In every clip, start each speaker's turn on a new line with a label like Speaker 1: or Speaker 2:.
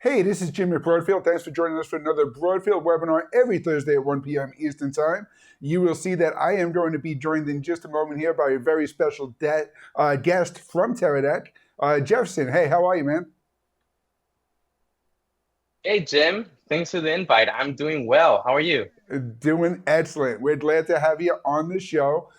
Speaker 1: Hey, this is Jim at Broadfield. Thanks for joining us for another Broadfield webinar every Thursday at 1 p.m. Eastern Time. You will see that I am going to be joined in just a moment here by a very special guest from Teradek, Jefferson. Hey, how are you, man?
Speaker 2: Hey Jim, thanks for the invite. I'm doing well. How are you?
Speaker 1: Doing excellent. We're glad to have you on the show.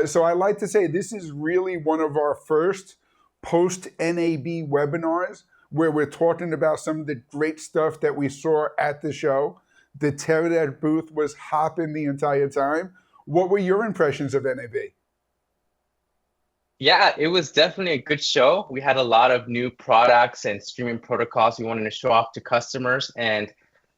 Speaker 1: So I like to say this is really one of our first post-NAB webinars where we're talking about some of the great stuff that we saw at the show. The Teradek booth was hopping the entire time. What were your impressions of NAB?
Speaker 2: Yeah, it was definitely a good show. We had a lot of new products and streaming protocols we wanted to show off to customers. And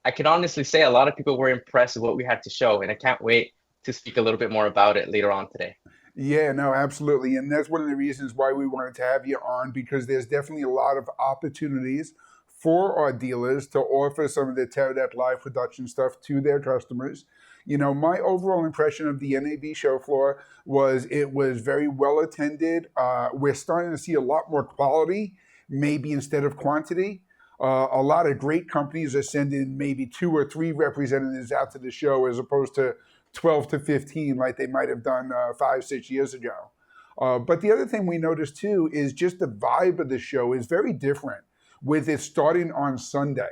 Speaker 2: I can honestly say a lot of people were impressed with what we had to show. And I can't wait to speak a little bit more about it later on today.
Speaker 1: Yeah, no, absolutely. And that's one of the reasons why we wanted to have you on, because there's definitely a lot of opportunities for our dealers to offer some of the Teradek live production stuff to their customers. You know, my overall impression of the NAB show floor was it was very well attended. We're starting to see a lot more quality, maybe instead of quantity. A lot of great companies are sending maybe 2 or 3 representatives out to the show as opposed to 12 to 15 like they might have done 5, 6 years ago. But the other thing we noticed too is just the vibe of the show is very different with it starting on Sunday.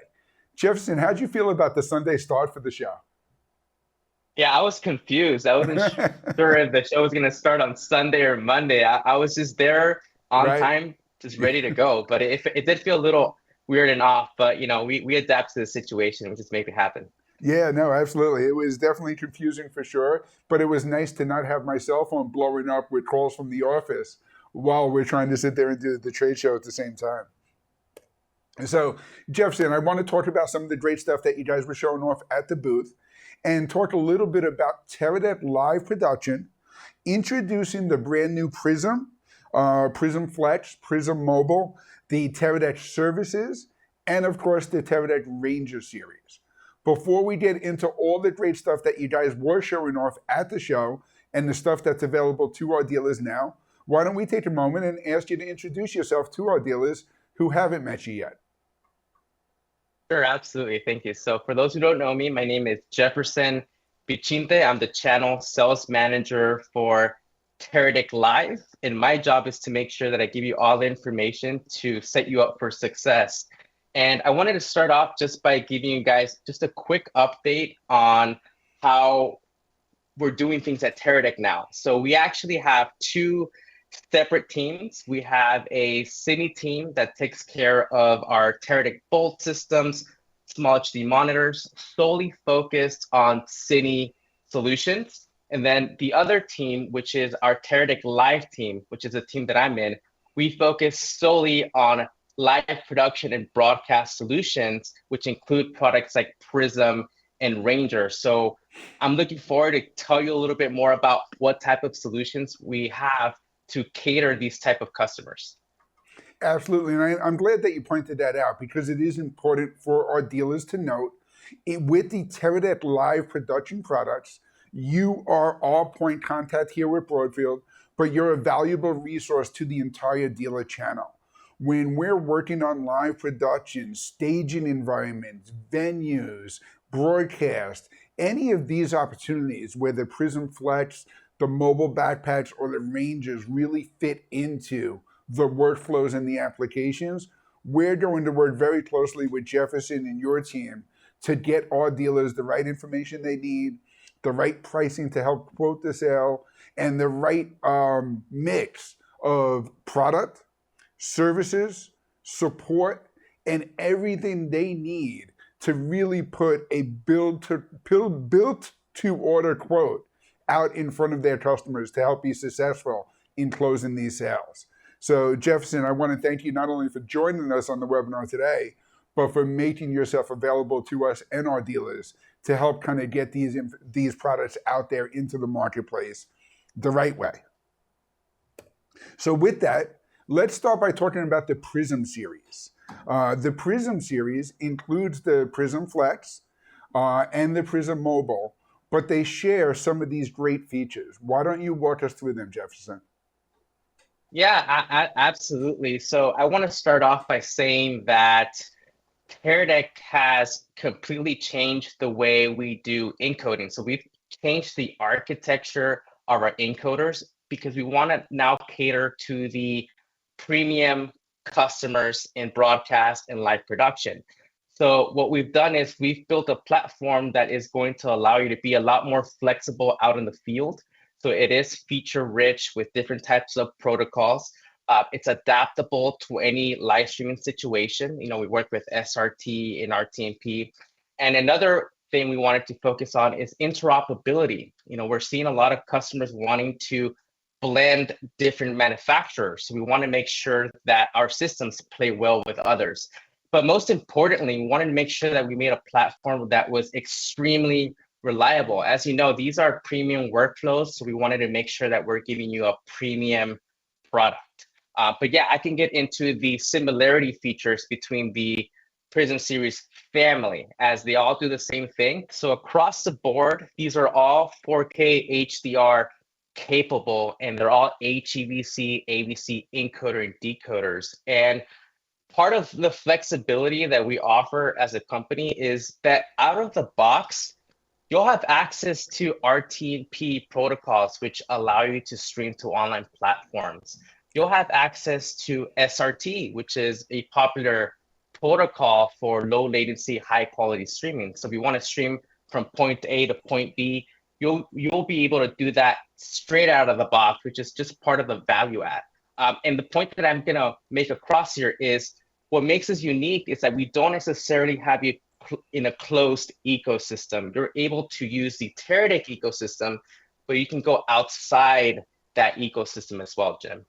Speaker 1: Jefferson, how'd you feel about the Sunday start for the show?
Speaker 2: Yeah, I was confused. I wasn't sure if the show was going to start on Sunday or Monday. I was just there on
Speaker 1: Right?
Speaker 2: time, just ready to go. But it did feel a little weird and off. But, we adapt to the situation. We just make it happen.
Speaker 1: Yeah, no, absolutely. It was definitely confusing for sure, but it was nice to not have my cell phone blowing up with calls from the office while we're trying to sit there and do the trade show at the same time. So, Jefferson, I want to talk about some of the great stuff that you guys were showing off at the booth and talk a little bit about Teradek live production, introducing the brand new Prism, Prism Flex, Prism Mobile, the Teradek services, and of course the Teradek Ranger series. Before we get into all the great stuff that you guys were showing off at the show and the stuff that's available to our dealers now, why don't we take a moment and ask you to introduce yourself to our dealers who haven't met you yet?
Speaker 2: Sure, absolutely. Thank you. So for those who don't know me, my name is Jefferson Vicinte. I'm the channel sales manager for Teradek Live, and my job is to make sure that I give you all the information to set you up for success. And I wanted to start off just by giving you guys just a quick update on how we're doing things at Teradek now. So we actually have 2 separate teams. We have a Cine team that takes care of our Teradek Bolt systems, small HD monitors, solely focused on Cine solutions. And then the other team, which is our Teradek Live team, which is a team that I'm in, we focus solely on live production and broadcast solutions, which include products like Prism and Ranger. So I'm looking forward to tell you a little bit more about what type of solutions we have to cater these type of customers.
Speaker 1: Absolutely, and I'm glad that you pointed that out because it is important for our dealers to note with the Teradek live production products, you are our point contact here with Broadfield, but you're a valuable resource to the entire dealer channel. When we're working on live production, staging environments, venues, broadcast, any of these opportunities where the Prism Flex, the mobile backpacks, or the Rangers really fit into the workflows and the applications, we're going to work very closely with Jefferson and your team to get our dealers the right information they need, the right pricing to help quote the sale, and the right mix of product, services, support, and everything they need to really put a built to order quote out in front of their customers to help be successful in closing these sales. So Jefferson, I want to thank you not only for joining us on the webinar today, but for making yourself available to us and our dealers to help kind of get these products out there into the marketplace the right way. So with that, let's start by talking about the Prism series. The Prism series includes the Prism Flex and the Prism Mobile, but they share some of these great features. Why don't you walk us through them, Jefferson?
Speaker 2: Yeah, absolutely. So I want to start off by saying that Teradek has completely changed the way we do encoding. So we've changed the architecture of our encoders because we want to now cater to the premium customers in broadcast and live production. So what we've done is we've built a platform that is going to allow you to be a lot more flexible out in the field. So it is feature rich with different types of protocols. It's adaptable to any live streaming situation. We work with SRT and RTMP. And another thing we wanted to focus on is interoperability. We're seeing a lot of customers wanting to blend different manufacturers. So we want to make sure that our systems play well with others. But most importantly, we wanted to make sure that we made a platform that was extremely reliable. As you know, these are premium workflows. So we wanted to make sure that we're giving you a premium product. But yeah, I can get into the similarity features between the Prism series family, as they all do the same thing. So across the board, these are all 4K HDR capable, and they're all HEVC, AVC encoder and decoders. And part of the flexibility that we offer as a company is that out of the box, you'll have access to RTMP protocols, which allow you to stream to online platforms. You'll have access to SRT, which is a popular protocol for low latency, high quality streaming. So if you want to stream from point A to point B, you'll be able to do that straight out of the box, which is just part of the value add. And the point that I'm gonna make across here is what makes us unique is that we don't necessarily have you in a closed ecosystem. You're able to use the Teradek ecosystem, but you can go outside that ecosystem as well, Jim.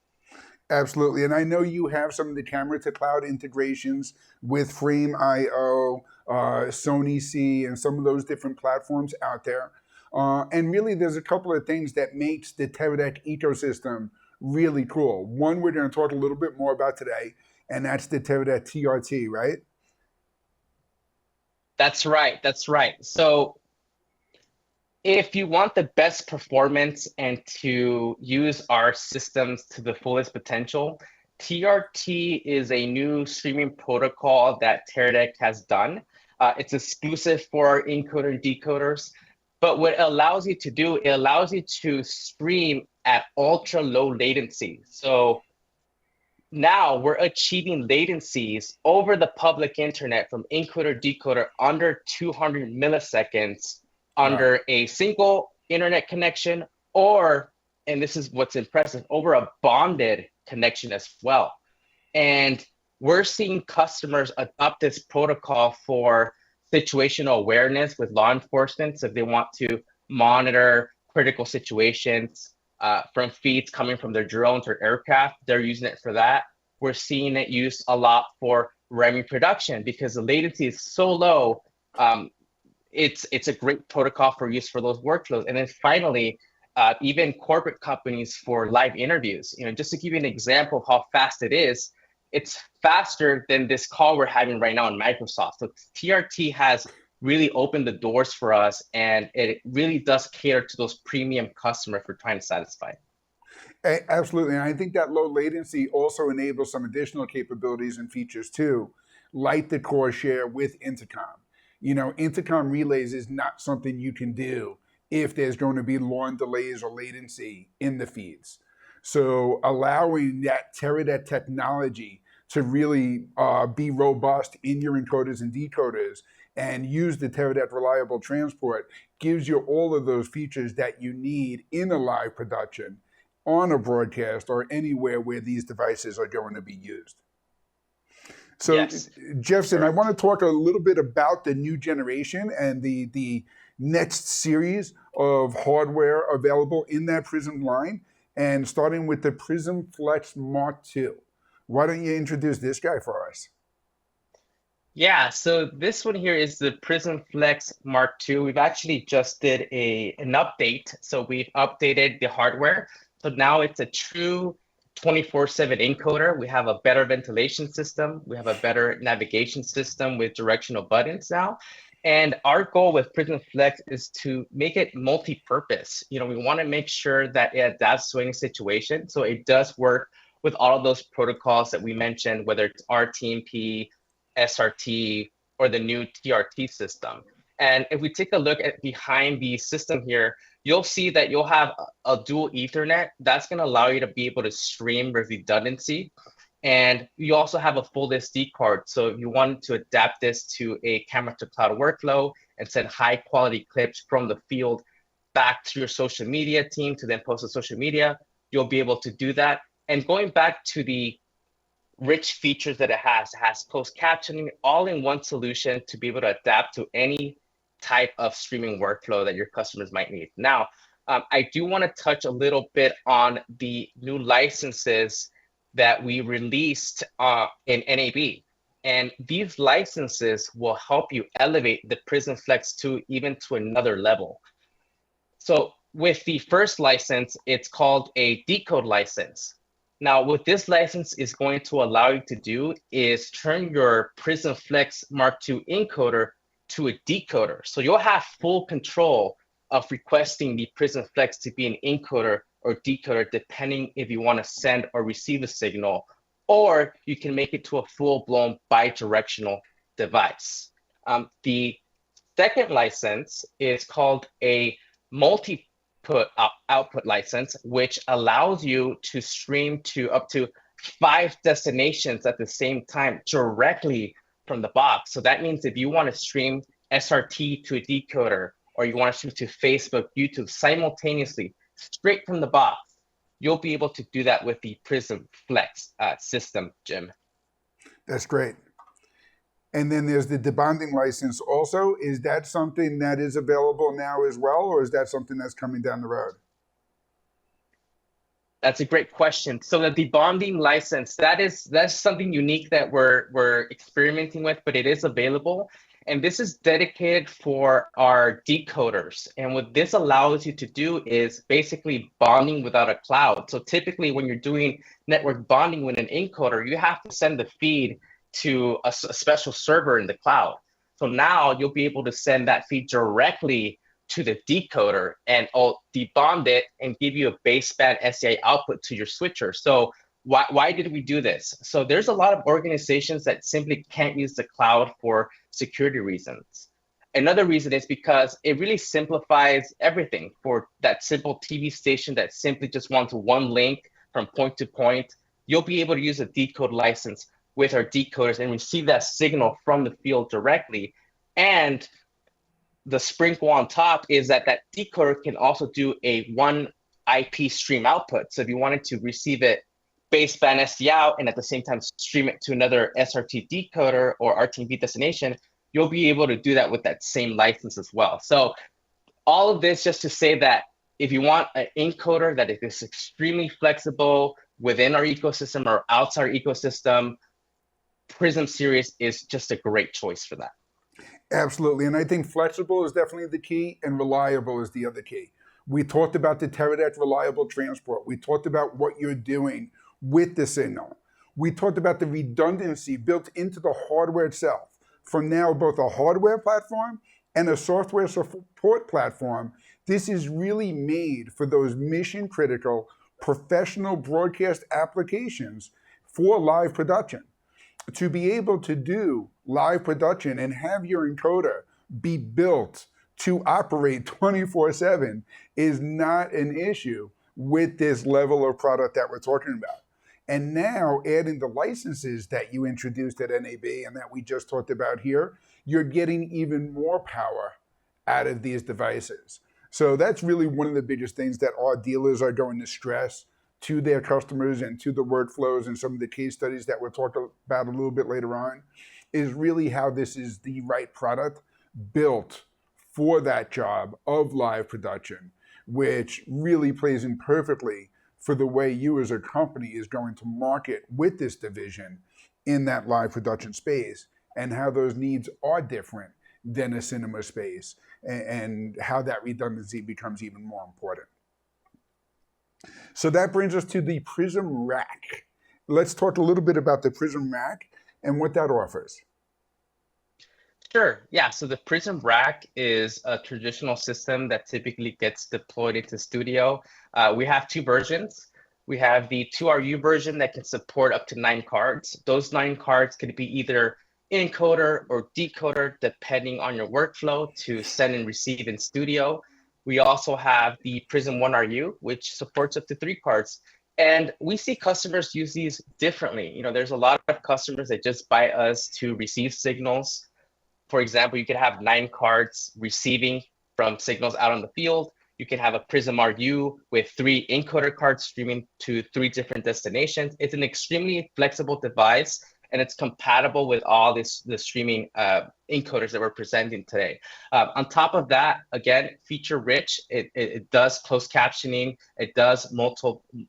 Speaker 1: Absolutely. And I know you have some of the camera to cloud integrations with Frame.io, Sony C, and some of those different platforms out there. And really, there's a couple of things that makes the Teradek ecosystem really cool. One we're going to talk a little bit more about today, and that's the Teradek TRT, right?
Speaker 2: That's right. That's right. So if you want the best performance and to use our systems to the fullest potential, TRT is a new streaming protocol that Teradek has done. It's exclusive for our encoder and decoders. But what it allows you to do, it allows you to stream at ultra low latency. So now we're achieving latencies over the public internet from encoder decoder under 200 milliseconds under a single internet connection, or, and this is what's impressive, over a bonded connection as well. And we're seeing customers adopt this protocol for situational awareness with law enforcement. So if they want to monitor critical situations from feeds coming from their drones or aircraft, they're using it for that. We're seeing it used a lot for ramming production because the latency is so low. It's a great protocol for use for those workflows. And then finally, even corporate companies for live interviews. Just to give you an example of how fast it is, it's faster than this call we're having right now in Microsoft. So TRT has really opened the doors for us, and it really does cater to those premium customers we're trying to satisfy.
Speaker 1: Absolutely. And I think that low latency also enables some additional capabilities and features too, like the core share with intercom. Intercom relays is not something you can do if there's going to be long delays or latency in the feeds. So allowing that Teradek technology to really be robust in your encoders and decoders and use the Teradek reliable transport gives you all of those features that you need in a live production, on a broadcast, or anywhere where these devices are going to be used. So,
Speaker 2: yes.
Speaker 1: Jefferson,
Speaker 2: Sure.
Speaker 1: I want to talk a little bit about the new generation and the next series of hardware available in that Prism line, and starting with the Prism Flex Mark II. Why don't you introduce this guy for us?
Speaker 2: Yeah, so this one here is the Prism Flex Mark II. We've actually just did an update. So we've updated the hardware. So now it's a true 24/7 encoder. We have a better ventilation system. We have a better navigation system with directional buttons now. And our goal with Prism Flex is to make it multi-purpose. We want to make sure that it adapts to any situation. So it does work with all of those protocols that we mentioned, whether it's RTMP, SRT or the new TRT system. And if we take a look at behind the system here, you'll see that you'll have a dual Ethernet. That's going to allow you to be able to stream with redundancy. And you also have a full SD card. So if you wanted to adapt this to a camera to cloud workflow and send high quality clips from the field back to your social media team to then post to social media, you'll be able to do that. And going back to the rich features that it has closed captioning, all in one solution to be able to adapt to any type of streaming workflow that your customers might need. Now, I do want to touch a little bit on the new licenses that we released in NAB. And these licenses will help you elevate the Prism Flex 2 even to another level. So with the first license, it's called a decode license. Now, what this license is going to allow you to do is turn your Prism Flex Mark II encoder to a decoder. So you'll have full control of requesting the Prism Flex to be an encoder or decoder, depending if you want to send or receive a signal, or you can make it to a full-blown bidirectional device. The second license is called a multi-output license, which allows you to stream to up to 5 destinations at the same time directly from the box. So that means if you want to stream SRT to a decoder, or you want to stream to Facebook, YouTube simultaneously, straight from the box, you'll be able to do that with the Prism Flex system, Jim.
Speaker 1: That's great. And then there's the debonding license also. Is that something that is available now as well, or is that something that's coming down the road?
Speaker 2: That's a great question. So the debonding license, that's something unique that we're experimenting with, but it is available. And this is dedicated for our decoders. And what this allows you to do is basically bonding without a cloud. So typically when you're doing network bonding with an encoder, you have to send the feed to a special server in the cloud. So now you'll be able to send that feed directly to the decoder and I'll debond it and give you a baseband SDI output to your switcher. So why did we do this? So there's a lot of organizations that simply can't use the cloud for security reasons. Another reason is because it really simplifies everything for that simple TV station that simply just wants one link from point to point. You'll be able to use a decode license with our decoders and receive that signal from the field directly. And the sprinkle on top is that decoder can also do a one IP stream output. So if you wanted to receive it baseband SD out and at the same time stream it to another SRT decoder or RTB destination, you'll be able to do that with that same license as well. So all of this just to say that if you want an encoder that is extremely flexible within our ecosystem or outside our ecosystem, Prism series is just a great choice for that.
Speaker 1: Absolutely, and I think flexible is definitely the key and reliable is the other key. We talked about the Teradek reliable transport. We talked about what you're doing with the signal. We talked about the redundancy built into the hardware itself. From now, both a hardware platform and a software support platform, this is really made for those mission critical professional broadcast applications for live production. To be able to do live production and have your encoder be built to operate 24/7 is not an issue with this level of product that we're talking about. And now adding the licenses that you introduced at NAB and that we just talked about here, you're getting even more power out of these devices. So that's really one of the biggest things that our dealers are going to stress to their customers and to the workflows and some of the case studies that we'll talk about a little bit later on, is really how this is the right product built for that job of live production, which really plays in perfectly for the way you as a company is going to market with this division in that live production space and how those needs are different than a cinema space and how that redundancy becomes even more important. So that brings us to the Prism Rack. Let's talk a little bit about the Prism Rack and what that offers.
Speaker 2: Sure. Yeah. So the Prism Rack is a traditional system that typically gets deployed into studio. We have 2 versions. We have the 2RU version that can support up to 9 cards. Those 9 cards could be either encoder or decoder, depending on your workflow, to send and receive in studio. We also have the Prism 1RU, which supports up to 3 cards. And we see customers use these differently. There's a lot of customers that just buy us to receive signals. For example, you could have 9 cards receiving from signals out on the field. You can have a Prism RU with 3 encoder cards streaming to 3 different destinations. It's an extremely flexible device, and it's compatible with all the streaming encoders that we're presenting today. On top of that, again, feature rich. It does closed captioning. It does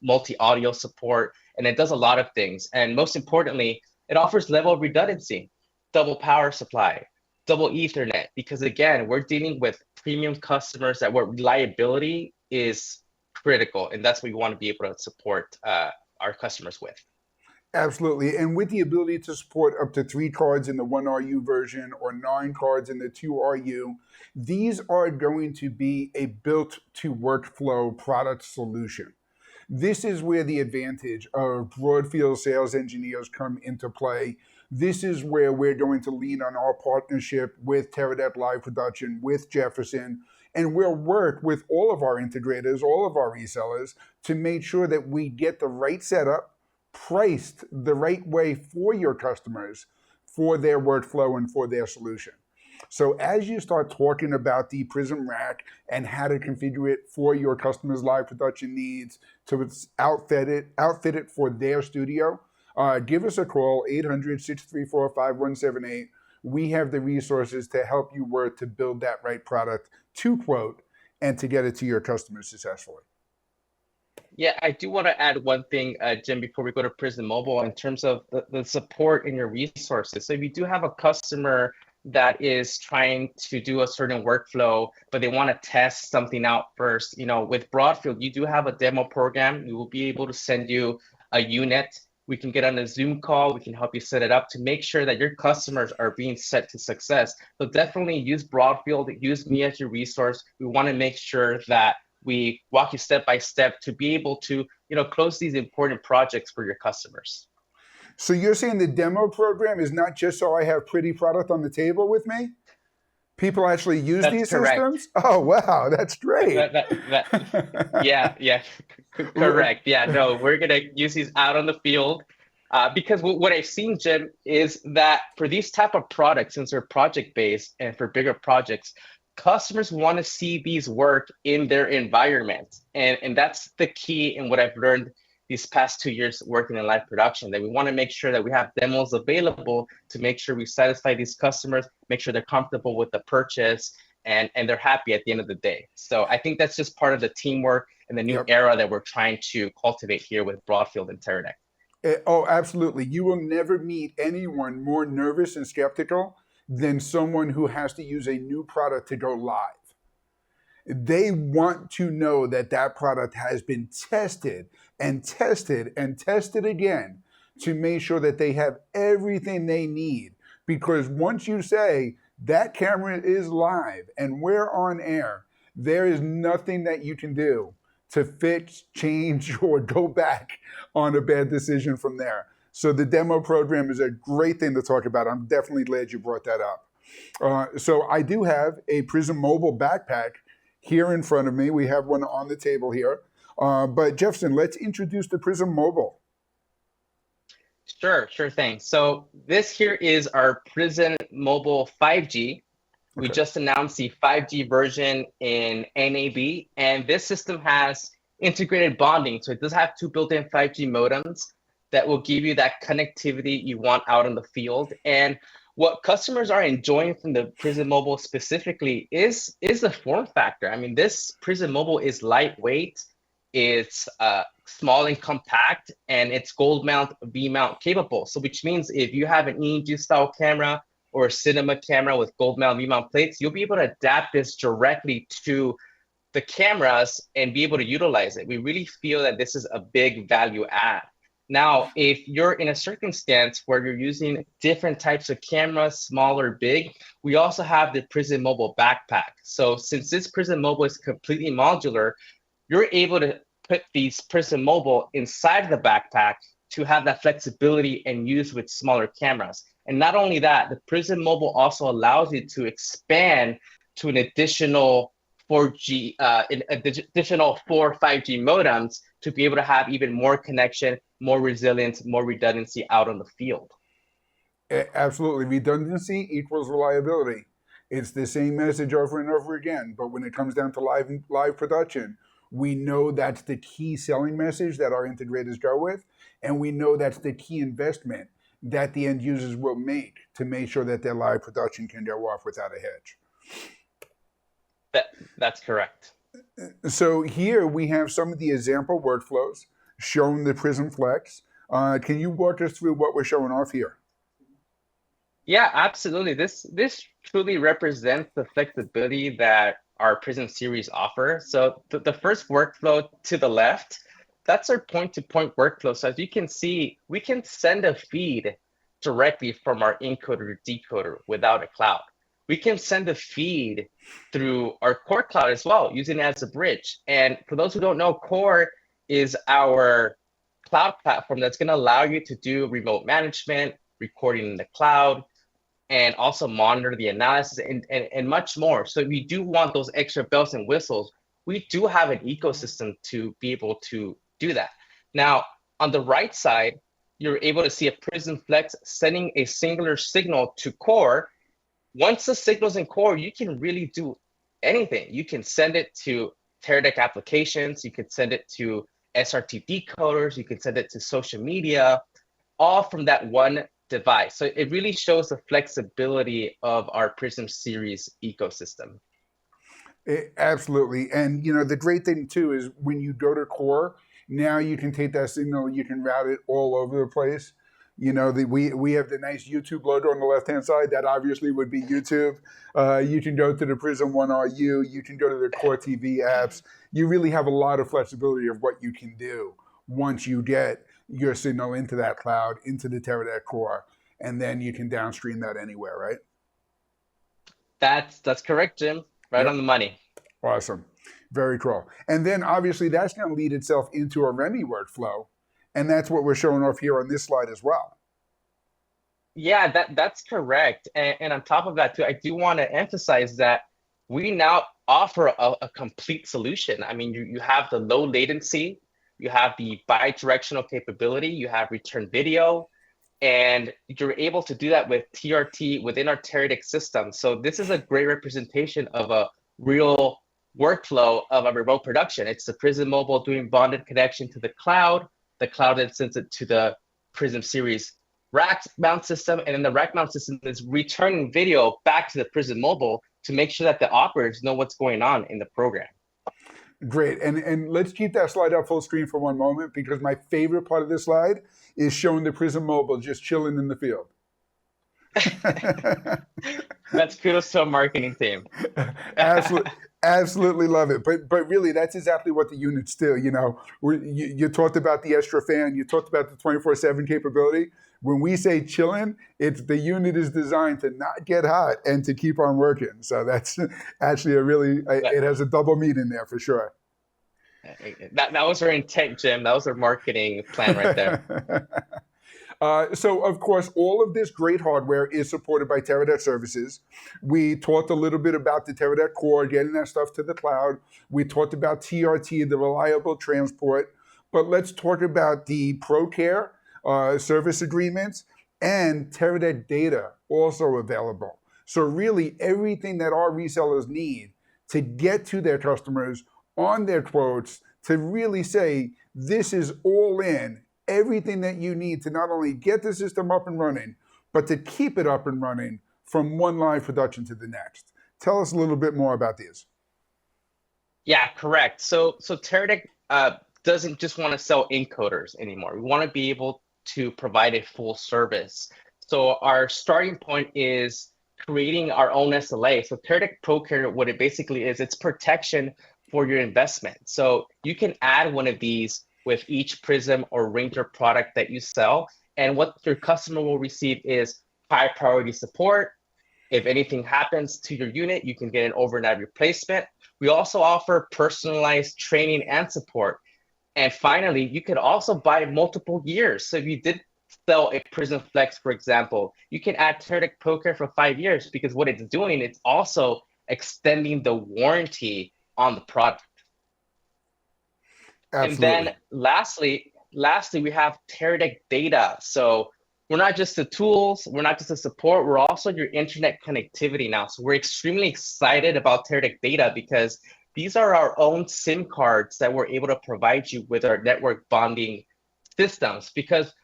Speaker 2: multi-audio support, and it does a lot of things. And most importantly, it offers level of redundancy, double power supply, double Ethernet, because again, we're dealing with premium customers where reliability is critical, and that's what we want to be able to support our customers with.
Speaker 1: Absolutely. And with the ability to support up to 3 cards in the 1RU version or 9 cards in the 2RU, these are going to be a built-to-workflow product solution. This is where the advantage of Broadfield sales engineers come into play. This is where we're going to lean on our partnership with Teradek Live Production, with Jefferson, and we'll work with all of our integrators, all of our resellers, to make sure that we get the right setup, priced the right way for your customers, for their workflow and for their solution. So as you start talking about the Prism Rack and how to configure it for your customers' live production needs, to outfit it for their studio, give us a call, 800-634-5178. We have the resources to help you work to build that right product to quote and to get it to your customers successfully.
Speaker 2: Yeah, I do want to add one thing, Jim, before we go to Prism Mobile, in terms of the support in your resources. So if you do have a customer that is trying to do a certain workflow, but they want to test something out first, with Broadfield, you do have a demo program. We will be able to send you a unit. We can get on a Zoom call. We can help you set it up to make sure that your customers are being set to success. So definitely use Broadfield, use me as your resource. We want to make sure that we walk you step by step to be able to, close these important projects for your customers.
Speaker 1: So you're saying the demo program is not just so I have pretty product on the table with me? People actually use these systems? Oh, wow, that's great.
Speaker 2: Yeah, correct. Yeah, no, we're going to use these out on the field because what I've seen, Jim, is that for these type of products, since they're project-based and for bigger projects, customers want to see these work in their environment. And that's the key in what I've learned these past 2 years working in live production, that we want to make sure that we have demos available to make sure we satisfy these customers, make sure they're comfortable with the purchase, and they're happy at the end of the day. So I think that's just part of the teamwork and the new era that we're trying to cultivate here with Broadfield and Teradek.
Speaker 1: Oh, absolutely. You will never meet anyone more nervous and skeptical than someone who has to use a new product to go live. They want to know that that product has been tested and tested and tested again to make sure that they have everything they need. Because once you say that camera is live and we're on air, there is nothing that you can do to fix, change, or go back on a bad decision from there. So the demo program is a great thing to talk about. I'm definitely glad you brought that up. So I do have a Prism Mobile Backpack here in front of me. We have one on the table here. But Jefferson, let's introduce the Prism Mobile.
Speaker 2: Sure thing. So this here is our Prism Mobile 5G. We just announced the 5G version in NAB, and this system has integrated bonding. So it does have 2 built-in 5G modems that will give you that connectivity you want out in the field. And what customers are enjoying from the Prism Mobile specifically is the form factor. I mean, this Prism Mobile is lightweight, it's small and compact, and it's gold mount, V mount capable. So which means if you have an EEG style camera or a cinema camera with gold mount, V mount plates, you'll be able to adapt this directly to the cameras and be able to utilize it. We really feel that this is a big value add. Now, if you're in a circumstance where you're using different types of cameras, small or big, we also have the Prism Mobile Backpack. So since this Prism Mobile is completely modular, you're able to put these Prism Mobile inside the backpack to have that flexibility and use with smaller cameras. And not only that, the Prism Mobile also allows you to expand to an additional 4G, additional 5G modems to be able to have even more connection, more resilience, more redundancy out on the field.
Speaker 1: Absolutely. Redundancy equals reliability. It's the same message over and over again. But when it comes down to live production, we know that's the key selling message that our integrators go with. And we know that's the key investment that the end users will make to make sure that their live production can go off without a hitch.
Speaker 2: That's correct.
Speaker 1: So here we have some of the example workflows showing the Prism Flex. Can you walk us through what we're showing off here?
Speaker 2: Yeah, absolutely. This truly represents the flexibility that our Prism series offer. So the first workflow to the left, that's our point-to-point workflow. So as you can see, we can send a feed directly from our encoder to decoder without a cloud. We can send a feed through our Core Cloud as well, using it as a bridge. And for those who don't know, Core is our cloud platform that's going to allow you to do remote management, recording in the cloud, and also monitor the analysis and much more. So if you do want those extra bells and whistles, we do have an ecosystem to be able to do that. Now, on the right side, you're able to see a Prism Flex sending a singular signal to Core. Once the signal's in Core, you can really do anything. You can send it to Teradek applications, you can send it to SRT decoders, you can send it to social media, all from that one device. So it really shows the flexibility of our Prism series ecosystem.
Speaker 1: Absolutely. And you know, the great thing too is when you go to Core, now you can take that signal, you can route it all over the place. You know, we have the nice YouTube logo on the left-hand side. That obviously would be YouTube. You can go to the Prism One RU. You can go to the Core TV apps. You really have a lot of flexibility of what you can do once you get your signal into that cloud, into the Teradek Core, and then you can downstream that anywhere, right?
Speaker 2: That's correct, Jim. Right on the money.
Speaker 1: Awesome. Very cool. And then obviously that's going to lead itself into a REMI workflow. And that's what we're showing off here on this slide as well.
Speaker 2: Yeah, that's correct. And on top of that, too, I do want to emphasize that we now offer a complete solution. I mean, you have the low latency, you have the bi-directional capability, you have return video, and you're able to do that with TRT within our Teradek system. So this is a great representation of a real workflow of a remote production. It's the Prism Mobile doing bonded connection to the cloud then sends it to the Prism series rack mount system, and then the rack mount system is returning video back to the Prism Mobile to make sure that the operators know what's going on in the program.
Speaker 1: Great. And let's keep that slide up full screen for one moment, because my favorite part of this slide is showing the Prism Mobile just chilling in the field.
Speaker 2: That's kudos to our marketing team.
Speaker 1: Absolutely love it. But really, that's exactly what the units do. You know, you talked about the extra fan, you talked about the 24/7 capability. When we say chilling, it's the unit is designed to not get hot and to keep on working. So that's actually it has a double meaning there for sure.
Speaker 2: That was our intent, Jim. That was our marketing plan right there.
Speaker 1: So, of course, all of this great hardware is supported by Teradek services. We talked a little bit about the Teradek Core, getting that stuff to the cloud. We talked about TRT, the reliable transport. But let's talk about the ProCare service agreements and Teradek data also available. So really, everything that our resellers need to get to their customers on their quotes to really say, this is all in. Everything that you need to not only get the system up and running, but to keep it up and running from one live production to the next. Tell us a little bit more about these.
Speaker 2: Yeah, correct. So Teradek doesn't just want to sell encoders anymore. We want to be able to provide a full service. So our starting point is creating our own SLA. So Teradek ProCare, what it basically is, it's protection for your investment. So you can add one of these with each Prism or Ranger product that you sell. And what your customer will receive is high priority support. If anything happens to your unit, you can get an overnight replacement. We also offer personalized training and support. And finally, you could also buy multiple years. So if you did sell a Prism Flex, for example, you can add Teradek ProCare for 5 years because what it's doing, it's also extending the warranty on the product. And
Speaker 1: Absolutely.
Speaker 2: then lastly, we have Teradek data. So we're not just the tools, we're not just the support, we're also your internet connectivity now. So we're extremely excited about Teradek data because these are our own SIM cards that we're able to provide you with our network bonding systems. Because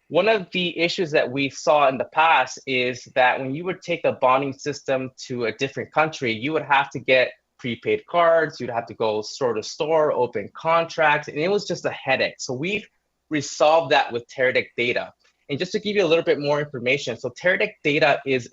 Speaker 2: one of the issues that we saw in the past is that when you would take a bonding system to a different country, you would have to get prepaid cards, you'd have to go store to store, open contracts, and it was just a headache. So we've resolved that with Teradek data. And just to give you a little bit more information, so Teradek data is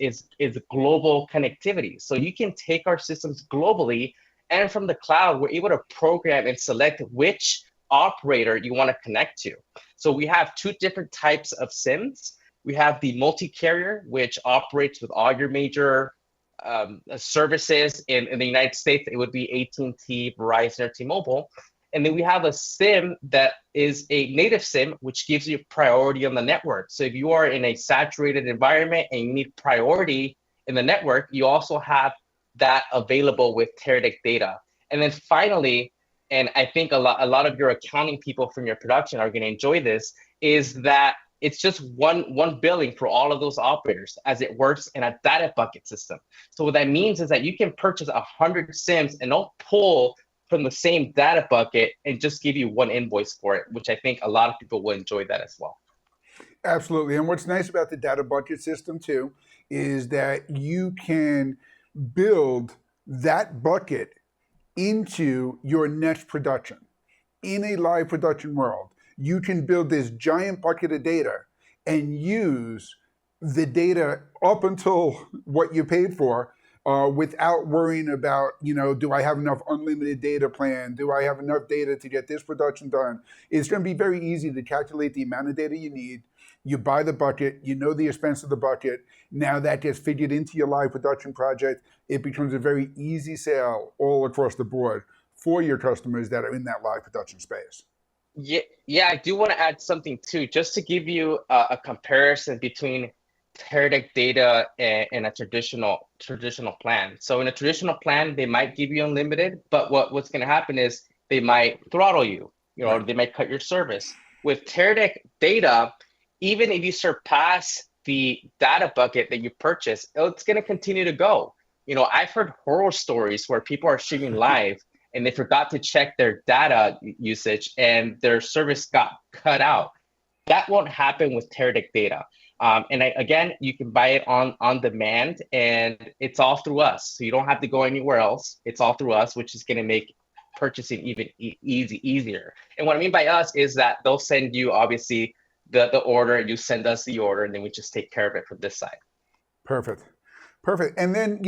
Speaker 2: global connectivity. So you can take our systems globally, and from the cloud, we're able to program and select which operator you want to connect to. So we have two different types of SIMs. We have the multi-carrier, which operates with all your major services in the United States. It would be AT&T, Verizon, or T-Mobile. And then we have a SIM that is a native SIM, which gives you priority on the network. So if you are in a saturated environment and you need priority in the network, you also have that available with Teradek data. And then finally, and I think a lot of your accounting people from your production are going to enjoy this, is that it's just one billing for all of those operators as it works in a data bucket system. So what that means is that you can purchase 100 SIMs and they'll pull from the same data bucket and just give you one invoice for it, which I think a lot of people will enjoy that as well.
Speaker 1: Absolutely. And what's nice about the data bucket system too is that you can build that bucket into your next production. In a live production world, you can build this giant bucket of data and use the data up until what you paid for without worrying about, do I have enough unlimited data plan? Do I have enough data to get this production done? It's going to be very easy to calculate the amount of data you need. You buy the bucket, you know the expense of the bucket. Now that gets figured into your live production project. It becomes a very easy sale all across the board for your customers that are in that live production space.
Speaker 2: Yeah, I do want to add something too, just to give you a comparison between Teradek data and a traditional plan. So in a traditional plan, they might give you unlimited, but what's going to happen is they might throttle you,
Speaker 1: Right.
Speaker 2: they might cut your service. With Teradek data, even if you surpass the data bucket that you purchase, it's going to continue to go. I've heard horror stories where people are streaming live and they forgot to check their data usage and their service got cut out. That won't happen with Teradek data. Again, you can buy it on demand, and it's all through us. So you don't have to go anywhere else. It's all through us, which is going to make purchasing even easier. And what I mean by us is that they'll send you, obviously, the order, and you send us the order, and then we just take care of it from this side.
Speaker 1: Perfect. And then,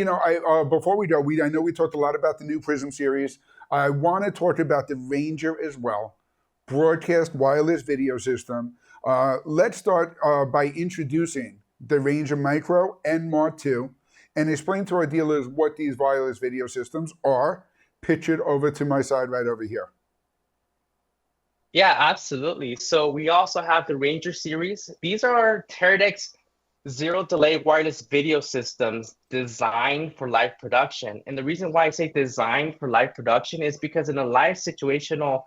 Speaker 1: before we go, I know we talked a lot about the new Prism series. I want to talk about the Ranger as well, broadcast wireless video system. Let's start by introducing the Ranger Micro and Mark II and explain to our dealers what these wireless video systems are. Pictured over to my side right over here.
Speaker 2: Yeah, absolutely. So we also have the Ranger series. These are Teradek's zero delay wireless video systems designed for live production. And the reason why I say designed for live production is because in a live situational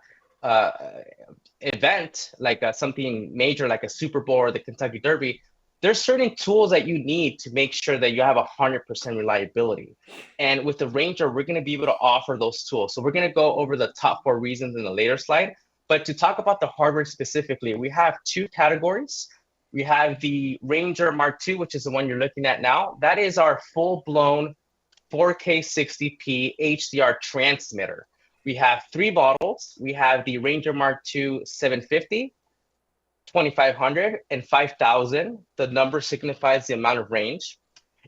Speaker 2: event, like something major like a Super Bowl or the Kentucky Derby, there's certain tools that you need to make sure that you have 100% reliability. And with the Ranger, we're going to be able to offer those tools. So we're going to go over the top 4 reasons in a later slide. But to talk about the hardware specifically, we have 2 categories. We have the Ranger Mark II, which is the one you're looking at now. That is our full-blown 4K 60p HDR transmitter. We have 3 models. We have the Ranger Mark II 750, 2500, and 5000. The number signifies the amount of range.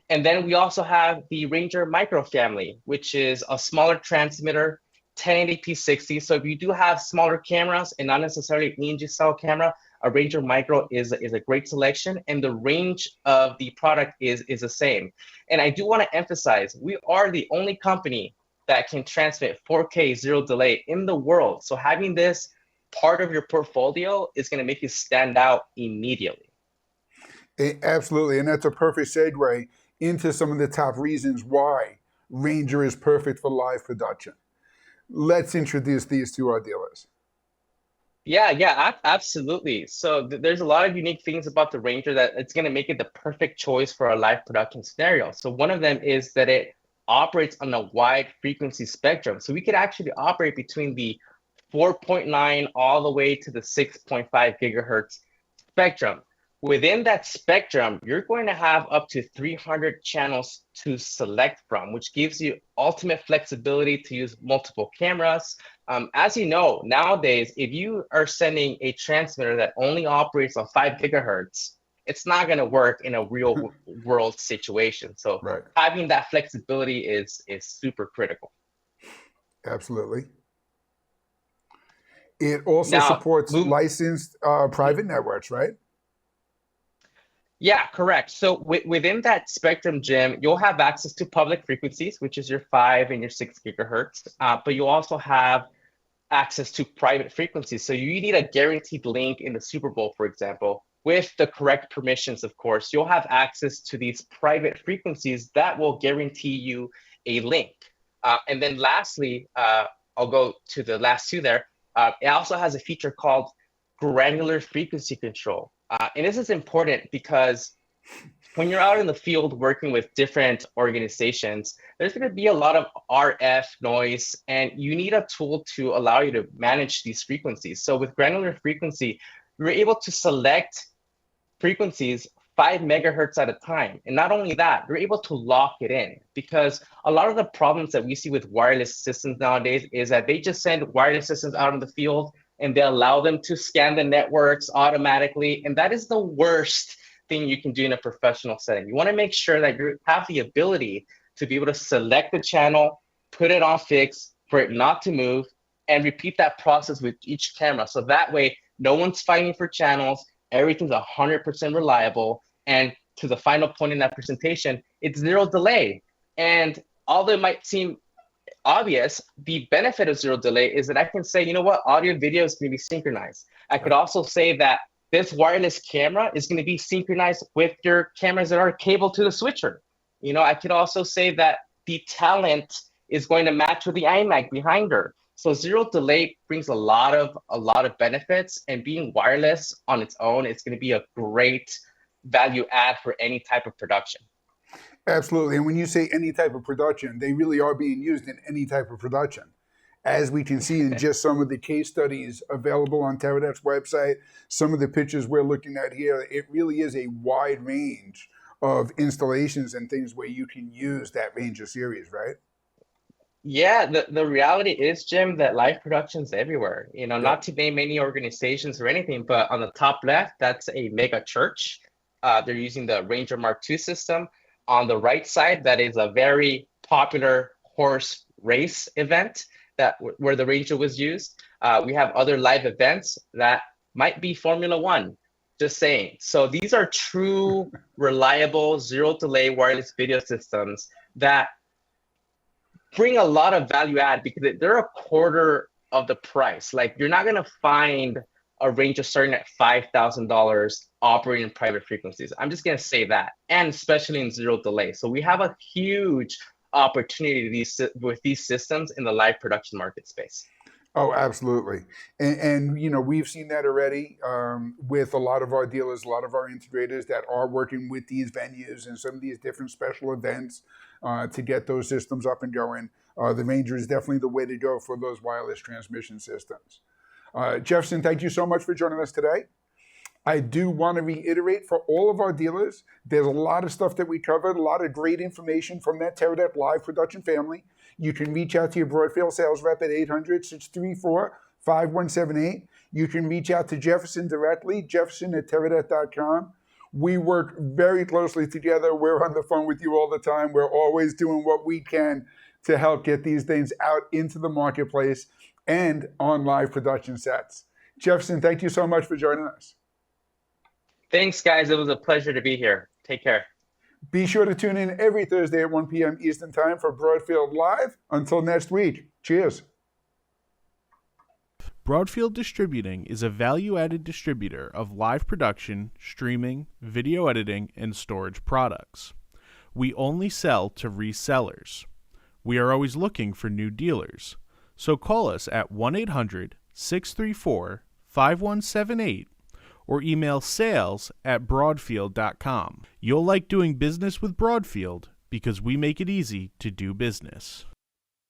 Speaker 2: And then we also have the Ranger Micro family, which is a smaller transmitter, 1080p 60. So if you do have smaller cameras and not necessarily an ENG style camera, a Ranger Micro is a great selection, and the range of the product is the same. And I do want to emphasize, we are the only company that can transmit 4K zero delay in the world. So having this part of your portfolio is going to make you stand out immediately.
Speaker 1: Absolutely, and that's a perfect segue into some of the top reasons why Ranger is perfect for live production. Let's introduce these to our dealers.
Speaker 2: Yeah, absolutely. So there's a lot of unique things about the Ranger that it's going to make it the perfect choice for a live production scenario. So one of them is that it operates on a wide frequency spectrum. So we could actually operate between the 4.9 all the way to the 6.5 gigahertz spectrum. Within that spectrum, you're going to have up to 300 channels to select from, which gives you ultimate flexibility to use multiple cameras. As you know, nowadays, if you are sending a transmitter that only operates on 5 gigahertz, it's not going to work in a real world situation. So
Speaker 1: Right.
Speaker 2: having that flexibility is super critical.
Speaker 1: Absolutely. It also
Speaker 2: Now,
Speaker 1: supports licensed private networks, right?
Speaker 2: Yeah, correct. So within that spectrum, Jim, you'll have access to public frequencies, which is your 5 and your 6 gigahertz. But you also have access to private frequencies. So you need a guaranteed link in the Super Bowl, for example, with the correct permissions, of course. You'll have access to these private frequencies that will guarantee you a link. And then lastly, I'll go to the last two there. It also has a feature called granular frequency control. And this is important because when you're out in the field working with different organizations, there's going to be a lot of RF noise, and you need a tool to allow you to manage these frequencies. So with granular frequency, you're able to select frequencies 5 megahertz at a time. And not only that, you're able to lock it in, because a lot of the problems that we see with wireless systems nowadays is that they just send wireless systems out in the field and they allow them to scan the networks automatically. And that is the worst thing you can do in a professional setting. You want to make sure that you have the ability to be able to select the channel, put it on fix for it not to move, and repeat that process with each camera. So that way, no one's fighting for channels, everything's 100% reliable. And to the final point in that presentation, it's zero delay. And although it might seem obvious, the benefit of zero delay is that I can say, you know what, audio and video is going to be synchronized. I could also say that this wireless camera is going to be synchronized with your cameras that are cabled to the switcher. You know, I could also say that the talent is going to match with the iMac behind her. So zero delay brings a lot of benefits, and being wireless on its own, it's going to be a great value add for any type of production.
Speaker 1: Absolutely. And when you say any type of production, they really are being used in any type of production. As we can see in just some of the case studies available on Teradek's website, some of the pictures we're looking at here, it really is a wide range of installations and things where you can use that Ranger series, right?
Speaker 2: Yeah, the reality is, Jim, that live production's everywhere. You know, not to name any organizations or anything, but on the top left, that's a mega church. They're using the Ranger Mark II system. On the right side, that is a very popular horse race event where the Ranger was used. We have other live events that might be Formula One, just saying. So these are true, reliable, zero delay wireless video systems that bring a lot of value add because they're a quarter of the price. Like, you're not going to find a Ranger starting at $5,000 operating in private frequencies. I'm just going to say that, and especially in zero delay. So we have a huge opportunity with these systems in the live production market space.
Speaker 1: Oh, absolutely. And you know, we've seen that already with a lot of our dealers, a lot of our integrators that are working with these venues and some of these different special events to get those systems up and going. The Ranger is definitely the way to go for those wireless transmission systems. Jefferson, thank you so much for joining us today. I do want to reiterate for all of our dealers, there's a lot of stuff that we covered, a lot of great information from that Teradek live production family. You can reach out to your Broadfield sales rep at 800-634-5178. You can reach out to Jefferson directly, jefferson@teradek.com. We work very closely together. We're on the phone with you all the time. We're always doing what we can to help get these things out into the marketplace and on live production sets. Jefferson, thank you so much for joining us.
Speaker 2: Thanks, guys. It was a pleasure to be here. Take care.
Speaker 1: Be sure to tune in every Thursday at 1 p.m. Eastern Time for Broadfield Live. Until next week, cheers.
Speaker 3: Broadfield Distributing is a value-added distributor of live production, streaming, video editing, and storage products. We only sell to resellers. We are always looking for new dealers, so call us at 1-800-634-5178 or email sales@broadfield.com. You'll like doing business with Broadfield because we make it easy to do business.